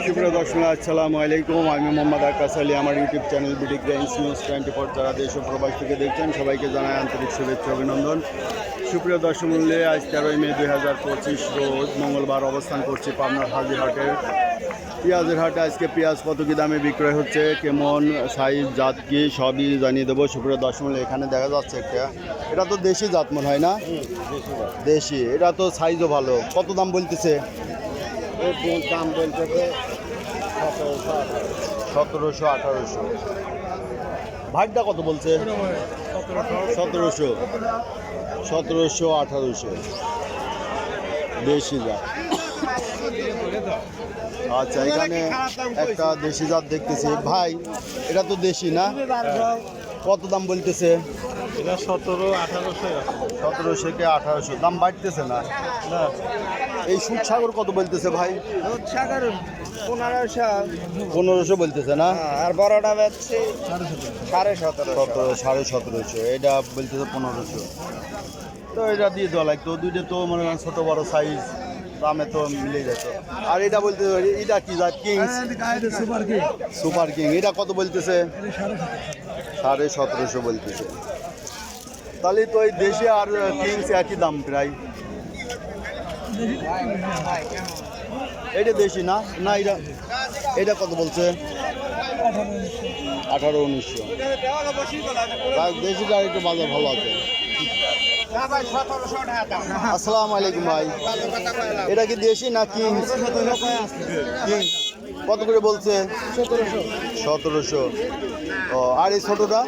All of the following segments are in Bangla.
সুপ্রিয় দর্শক, আসসালামু আলাইকুম। আমি মোহাম্মদ আকাশ আলী। আমার ইউটিউব চ্যানেল বিডি গ্রাইন্স নিউজ 24 যারা দেশ ও প্রবাস থেকে দেখছেন সবাইকে জানাই আন্তরিক শুভেচ্ছা অভিনন্দন। সুপ্রিয় দর্শক মূল্যে আজ 13 মে 2025 রোজ মঙ্গলবার অবস্থান করছি পাবনার হাজিরহাটের পেঁয়াজের হাটে। আজকে পেঁয়াজ কত কি দামে বিক্রয় হচ্ছে, কেমন সাইজ, জাত কি, সবই জানিয়ে দেবো। সুপ্রিয় দর্শক মূল্যে এখানে দেখা যাচ্ছে একটা, এটা তো দেশি জাত মনে হয় না? দেশি। এটা তো সাইজও ভালো। কত দাম বলতেছে? দাম বলতেছে 1700 1800। ভাগটা কত বলছে? 1700 1800। দেশি জাত। আচ্ছা, এখানে একটা দেশি জাত দেখতেছি ভাই, এটা তো দেশি না? কত দাম বলতেছে? এটা 1700-1800। 1700 থেকে 1800। দাম বাড়তেছে না? এই সুদসাগর কত বলতেছে ভাই? 1500 বলতেছে না? আর বড়টা বেচছে 1750। 1750। এটা বলতেছে 1500। তো এটা দিয়ে দেওয়া লাগতো, দুইটা তো মনে করেন ছোটো বড়ো সাইজ, দামে তো মিলে যেত। আর এটা বলতে এটা কি জাত? Kings, super king. এটা কত বলতেছে? 1750 বলতেছে। তাহলে তো এই দেশি আর কিংস একই দাম প্রায়। এটা দেশি না? না, এটা কত বলছে? 18-1900। দেশিটা একটু বাজার ভালো আছে। আসসালামু আলাইকুম ভাই, এটা কি দেশি না কিংস? কিংস কত করে বলছে? 1700। ও, আর এই ছোটোটা?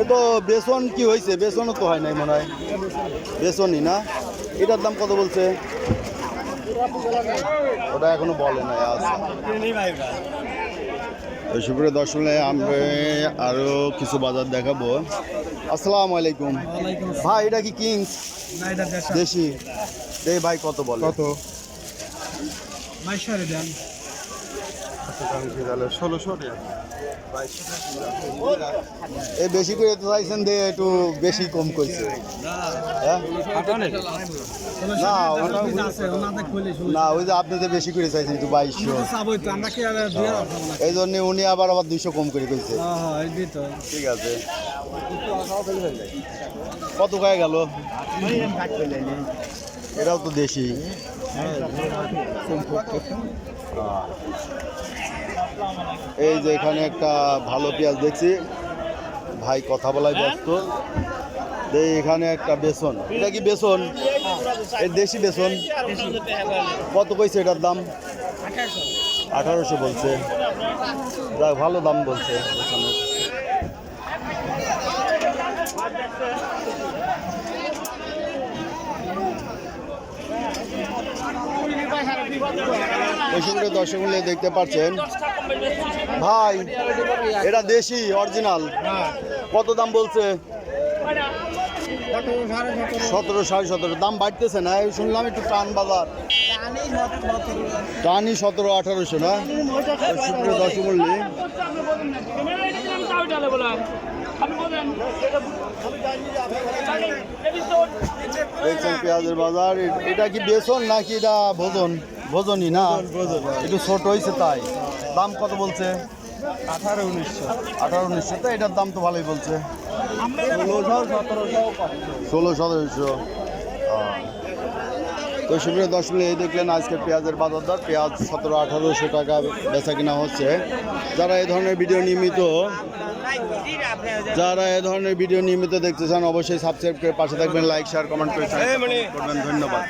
এ তো বেসন কি হয়েছে? বেসনও তো হয় নাই মনে হয়। বেসনই না? এটার দাম কত বলছে? ওটা এখনো বলে নাই। আচ্ছা, সুপ্রিয় দর্শক, আমি আরও কিছু বাজার দেখাবো। আসসালামু আলাইকুম ভাই, এটা কি কিংস? দেশি। এই ভাই কত বলে? কত? 1600 টাকা। এই বেশি করে তো চাইছেন, দিয়ে একটু বেশি কম করছে। হ্যাঁ? না, না, ওই যে আপনি যে বেশি করে চাইছেন একটু 2200। এই জন্য উনি আবার 200 কম করে কইছে। ঠিক আছে। কত গায়ে গেল? এটাও তো দেশি। এই যে এখানে একটা ভালো পেঁয়াজ দেখছি, ভাই কথা বলায় ব্যস্ত। এখানে একটা বেসন, এটা কি বেসন? এই দেশি বেসন কত কইছে? এটার দাম 1800 বলছে। যাক, ভালো দাম বলছে বেসনের। দর্শক মূল্যে দেখতে পাচ্ছেন ভাই, এটা দেশি অরিজিনাল। কত দাম বলছে? 1700 1750। দাম বাড়তেছে না? শুনলাম একটু টান বাজার, টানই 1700-1800 না? সুপ্রিয় দর্শক মূল্যে দেখছেন পেঁয়াজের বাজার। এটা কি বেসন নাকি এটা ভোজন? ভোজনই না? একটু ছোট হয়েছে তাই। দাম কত বলছে? 18-1900। তো এটার দাম তো ভালোই বলছে, 1600-1700। তো সুপ্রিয় দর্শক, এই দেখলেন আজকের পেঁয়াজের বাজার দর। পেঁয়াজ 1700-1800 টাকা বেচা কিনা হচ্ছে। যারা এই ধরনের ভিডিও নিয়মিত দেখতে চান অবশ্যই সাবস্ক্রাইব করে পাশে থাকবেন, লাইক শেয়ার কমেন্ট করে করবেন। ধন্যবাদ।